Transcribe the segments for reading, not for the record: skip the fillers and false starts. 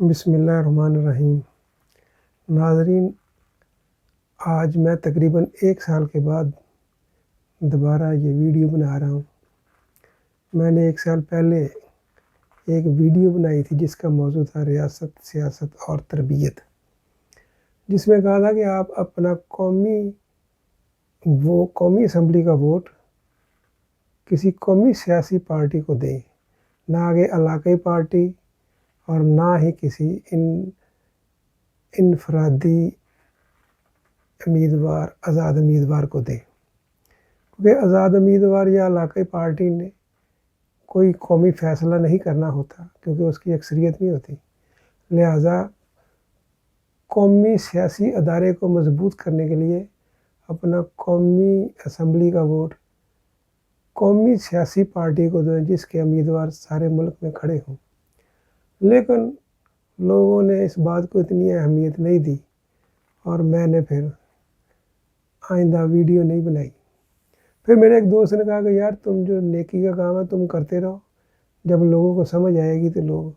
بسم اللہ الرحمن الرحیم۔ ناظرین، آج میں تقریباً 1 سال کے بعد دوبارہ یہ ویڈیو بنا رہا ہوں۔ میں نے 1 سال پہلے ایک ویڈیو بنائی تھی جس کا موضوع تھا ریاست، سیاست اور تربیت، جس میں کہا تھا کہ آپ اپنا قومی اسمبلی کا ووٹ کسی قومی سیاسی پارٹی کو دیں، نہ کہ علاقائی پارٹی اور نہ ہی کسی انفرادی امیدوار، آزاد امیدوار کو دیں، کیونکہ آزاد امیدوار یا علاقائی پارٹی نے کوئی قومی فیصلہ نہیں کرنا ہوتا، کیونکہ اس کی اکثریت نہیں ہوتی۔ لہٰذا قومی سیاسی ادارے کو مضبوط کرنے کے لیے اپنا قومی اسمبلی کا ووٹ قومی سیاسی پارٹی کو دیں جس کے امیدوار سارے ملک میں کھڑے ہوں۔ لیکن لوگوں نے اس بات کو اتنی اہمیت نہیں دی اور میں نے پھر آئندہ ویڈیو نہیں بنائی۔ پھر میرے ایک دوست نے کہا کہ یار تم جو نیکی کا کام ہے تم کرتے رہو، جب لوگوں کو سمجھ آئے گی تو لوگ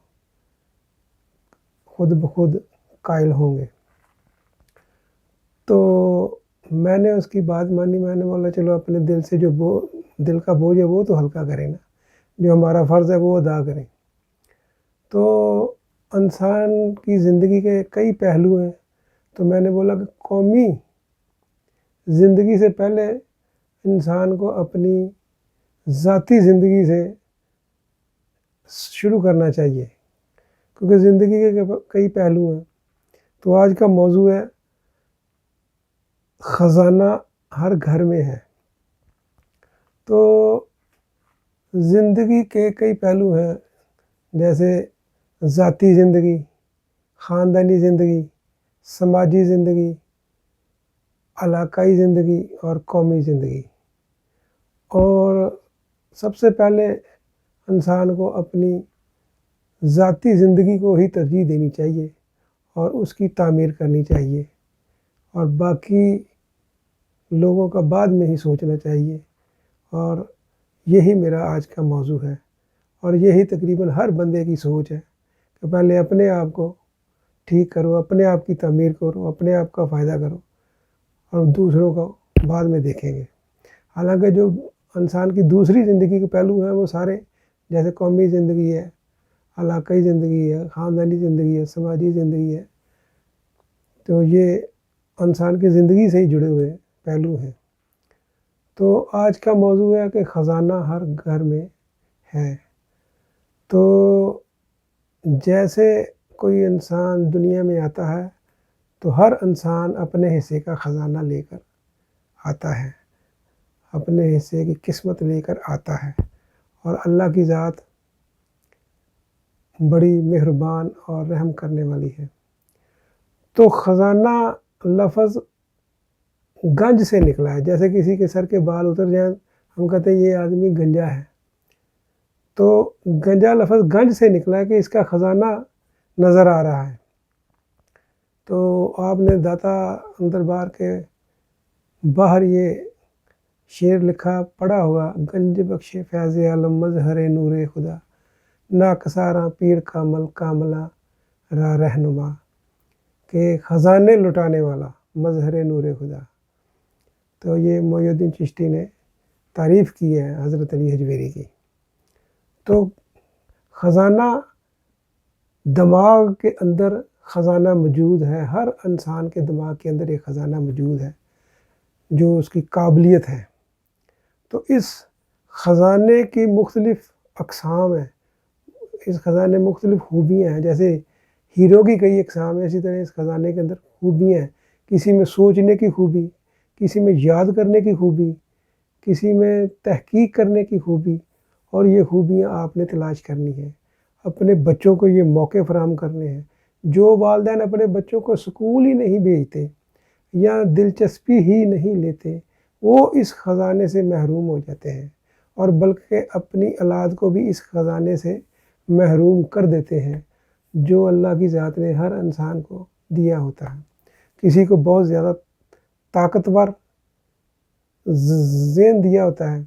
خود بخود قائل ہوں گے۔ تو میں نے اس کی بات مانی، میں نے بولا چلو اپنے دل سے جو دل کا بوجھ ہے وہ تو ہلکا کریں نا، جو ہمارا فرض ہے وہ ادا کریں۔ تو انسان کی زندگی کے کئی پہلو ہیں، تو میں نے بولا کہ قومی زندگی سے پہلے انسان کو اپنی ذاتی زندگی سے شروع کرنا چاہیے، کیونکہ زندگی کے کئی پہلو ہیں۔ تو آج کا موضوع ہے خزانہ ہر گھر میں ہے۔ تو زندگی کے کئی پہلو ہیں، جیسے ذاتی زندگی، خاندانی زندگی، سماجی زندگی، علاقائی زندگی اور قومی زندگی۔ اور سب سے پہلے انسان کو اپنی ذاتی زندگی کو ہی ترجیح دینی چاہیے اور اس کی تعمیر کرنی چاہیے، اور باقی لوگوں کا بعد میں ہی سوچنا چاہیے۔ اور یہی میرا آج کا موضوع ہے، اور یہی تقریباً ہر بندے کی سوچ ہے کہ پہلے اپنے آپ کو ٹھیک کرو، اپنے آپ کی تعمیر کرو، اپنے آپ کا فائدہ کرو، اور دوسروں کو بعد میں دیکھیں گے۔ حالانکہ جو انسان کی دوسری زندگی کے پہلو ہیں وہ سارے، جیسے قومی زندگی ہے، علاقائی زندگی ہے، خاندانی زندگی ہے، سماجی زندگی ہے، تو یہ انسان کی زندگی سے ہی جڑے ہوئے پہلو ہیں۔ تو آج کا موضوع ہے کہ خزانہ ہر گھر میں ہے۔ تو جیسے کوئی انسان دنیا میں آتا ہے تو ہر انسان اپنے حصے کا خزانہ لے کر آتا ہے، اپنے حصے کی قسمت لے کر آتا ہے، اور اللہ کی ذات بڑی مہربان اور رحم کرنے والی ہے۔ تو خزانہ لفظ گنج سے نکلا ہے، جیسے کسی کے سر کے بال اتر جائیں ہم کہتے ہیں یہ آدمی گنجا ہے۔ تو گنجا لفظ گنج سے نکلا ہے کہ اس کا خزانہ نظر آ رہا ہے۔ تو آپ نے داتا دربار کے باہر یہ شعر لکھا پڑھا ہوگا، گنج بخش فیض عالم مظہر نور خدا، ناکساراں پیر کامل کاملا راہ رہنما، کہ خزانے لٹانے والا مظہر نور خدا۔ تو یہ محی الدین چشتی نے تعریف کی ہے حضرت علی حجویری کی۔ تو خزانہ دماغ کے اندر خزانہ موجود ہے، ہر انسان کے دماغ کے اندر ایک خزانہ موجود ہے جو اس کی قابلیت ہے۔ تو اس خزانے کی مختلف اقسام ہیں، اس خزانے میں مختلف خوبیاں ہیں، جیسے ہیرو کی کئی اقسام ہیں، اسی طرح اس خزانے کے اندر خوبیاں ہیں۔ کسی میں سوچنے کی خوبی، کسی میں یاد کرنے کی خوبی، کسی میں تحقیق کرنے کی خوبی، اور یہ خوبیاں آپ نے تلاش کرنی ہیں، اپنے بچوں کو یہ موقع فراہم کرنے ہیں۔ جو والدین اپنے بچوں کو اسکول ہی نہیں بھیجتے یا دلچسپی ہی نہیں لیتے، وہ اس خزانے سے محروم ہو جاتے ہیں، اور بلکہ اپنی اولاد کو بھی اس خزانے سے محروم کر دیتے ہیں جو اللہ کی ذات نے ہر انسان کو دیا ہوتا ہے۔ کسی کو بہت زیادہ طاقتور ذہن دیا ہوتا ہے،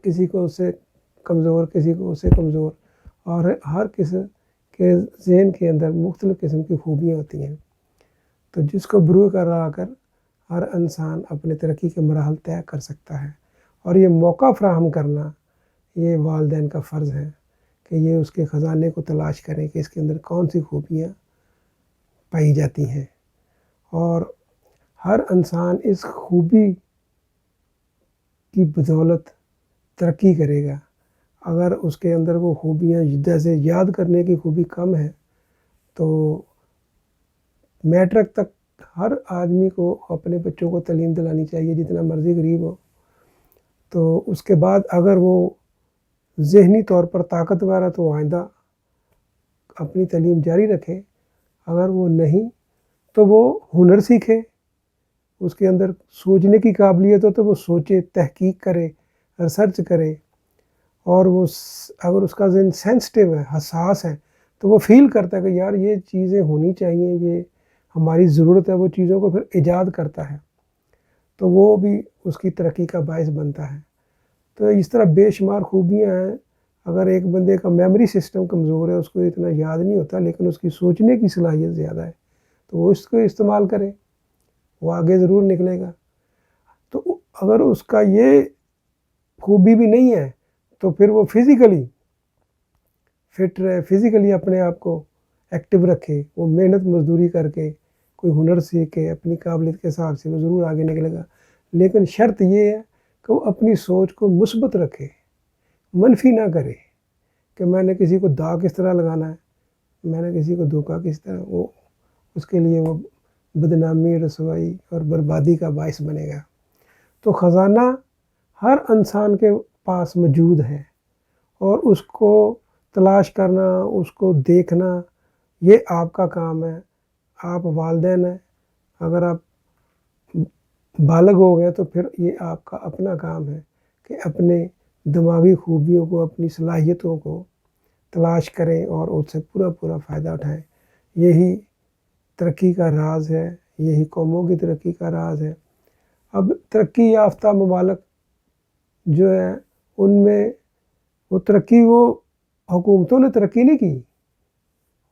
کسی کو اس سے کمزور، کسی کو اس سے کمزور، اور ہر قسم کہ ذہن کے اندر مختلف قسم کی خوبیاں ہوتی ہیں، تو جس کو برو کرا کر ہر انسان اپنے ترقی کے مراحل طے کر سکتا ہے، اور یہ موقع فراہم کرنا یہ والدین کا فرض ہے کہ یہ اس کے خزانے کو تلاش کریں کہ اس کے اندر کون سی خوبیاں پائی جاتی ہیں، اور ہر انسان اس خوبی کی بدولت ترقی کرے گا۔ اگر اس کے اندر وہ خوبیاں جیسے یاد کرنے کی خوبی کم ہے تو میٹرک تک ہر آدمی کو اپنے بچوں کو تعلیم دلانی چاہیے، جتنا مرضی غریب ہو، تو اس کے بعد اگر وہ ذہنی طور پر طاقتور ہے تو آئندہ اپنی تعلیم جاری رکھے، اگر وہ نہیں تو وہ ہنر سیکھے، اس کے اندر سوچنے کی قابلیت ہو تو وہ سوچے، تحقیق کرے، ریسرچ کرے، اور وہ اگر اس کا ذہن سینسٹیو ہے، حساس ہے، تو وہ فیل کرتا ہے کہ یار یہ چیزیں ہونی چاہیے، یہ ہماری ضرورت ہے، وہ چیزوں کو پھر ایجاد کرتا ہے، تو وہ بھی اس کی ترقی کا باعث بنتا ہے۔ تو اس طرح بے شمار خوبیاں ہیں۔ اگر ایک بندے کا میموری سسٹم کمزور ہے، اس کو اتنا یاد نہیں ہوتا، لیکن اس کی سوچنے کی صلاحیت زیادہ ہے، تو وہ اس کو استعمال کرے، وہ آگے ضرور نکلے گا۔ تو اگر اس کا یہ خوبی بھی نہیں ہے تو پھر وہ فزیکلی فٹ رہے، فزیکلی اپنے آپ کو ایکٹیو رکھے، وہ محنت مزدوری کر کے کوئی ہنر سیکھ کے اپنی قابلیت کے حساب سے وہ ضرور آگے نکلے گا، لیکن شرط یہ ہے کہ وہ اپنی سوچ کو مثبت رکھے، منفی نہ کرے کہ میں نے کسی کو داغ کس طرح لگانا ہے، میں نے کسی کو دھوکہ کس طرح، وہ اس کے لیے وہ بدنامی، رسوائی اور بربادی کا باعث بنے گا۔ تو خزانہ ہر انسان کے پاس موجود ہے، اور اس کو تلاش کرنا، اس کو دیکھنا، یہ آپ کا کام ہے، آپ والدین ہیں۔ اگر آپ بالغ ہو گئے تو پھر یہ آپ کا اپنا کام ہے کہ اپنے دماغی خوبیوں کو، اپنی صلاحیتوں کو تلاش کریں اور اس سے پورا فائدہ اٹھائیں۔ یہی ترقی کا راز ہے، یہی قوموں کی ترقی کا راز ہے۔ اب ترقی یافتہ ممالک جو ہیں ان میں وہ ترقی، وہ حکومتوں نے ترقی نہیں کی،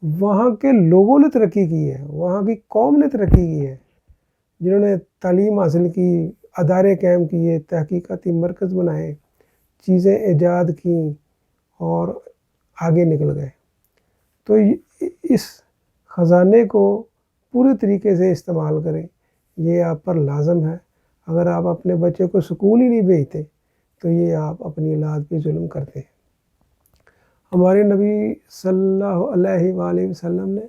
وہاں کے لوگوں نے ترقی کی ہے، وہاں کی قوم نے ترقی کی ہے، جنہوں نے تعلیم حاصل کی، ادارے قائم کیے، تحقیقاتی مرکز بنائے، چیزیں ایجاد کیں اور آگے نکل گئے۔ تو اس خزانے کو پورے طریقے سے استعمال کریں، یہ آپ پر لازم ہے۔ اگر آپ اپنے بچے کو سکول ہی نہیں بھیجتے تو یہ آپ اپنی اولاد پہ ظلم کرتے ہیں۔ ہمارے نبی صلی اللہ علیہ وآلہ وسلم نے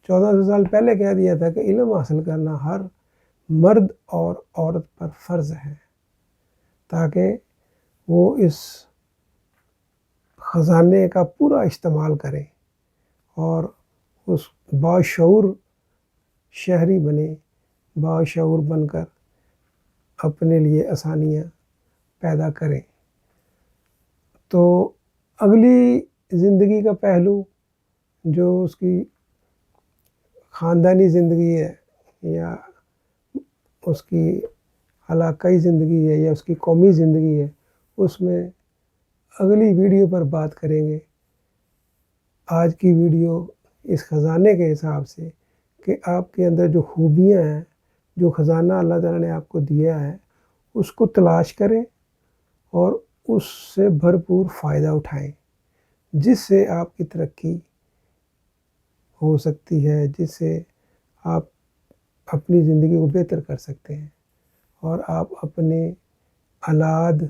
1400 سال پہلے کہہ دیا تھا کہ علم حاصل کرنا ہر مرد اور عورت پر فرض ہے، تاکہ وہ اس خزانے کا پورا استعمال کریں اور اس باشعور شہری بنے، باشعور بن کر اپنے لیے آسانیاں پیدا کریں۔ تو اگلی زندگی کا پہلو جو اس کی خاندانی زندگی ہے یا اس کی علاقائی زندگی ہے یا اس کی قومی زندگی ہے، اس میں اگلی ویڈیو پر بات کریں گے۔ آج کی ویڈیو اس خزانے کے حساب سے کہ آپ کے اندر جو خوبیاں ہیں، جو خزانہ اللہ تعالیٰ نے آپ کو دیا ہے، اس کو تلاش کریں اور اس سے بھرپور فائدہ اٹھائیں، جس سے آپ کی ترقی ہو سکتی ہے، جس سے آپ اپنی زندگی کو بہتر کر سکتے ہیں اور آپ اپنے اولاد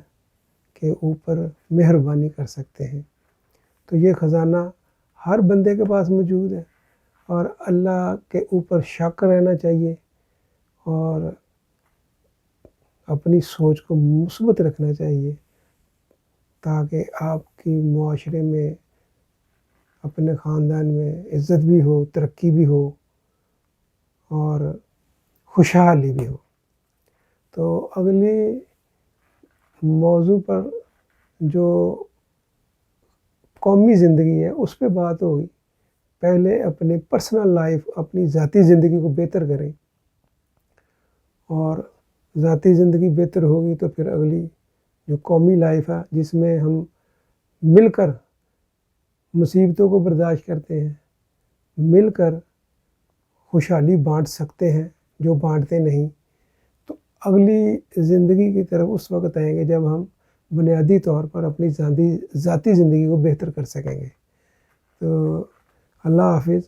کے اوپر مہربانی کر سکتے ہیں۔ تو یہ خزانہ ہر بندے کے پاس موجود ہے، اور اللہ کے اوپر شک رہنا چاہیے اور اپنی سوچ کو مثبت رکھنا چاہیے، تاکہ آپ کی معاشرے میں، اپنے خاندان میں عزت بھی ہو، ترقی بھی ہو اور خوشحالی بھی ہو۔ تو اگلی موضوع پر جو قومی زندگی ہے اس پہ بات ہوگی۔ پہلے اپنے پرسنل لائف، اپنی ذاتی زندگی کو بہتر کریں، اور ذاتی زندگی بہتر ہوگی تو پھر اگلی جو قومی لائف ہے، جس میں ہم مل کر مصیبتوں کو برداشت کرتے ہیں، مل کر خوشحالی بانٹ سکتے ہیں جو بانٹتے نہیں، تو اگلی زندگی کی طرف اس وقت آئیں گے جب ہم بنیادی طور پر اپنی ذاتی زندگی کو بہتر کر سکیں گے۔ تو اللہ حافظ۔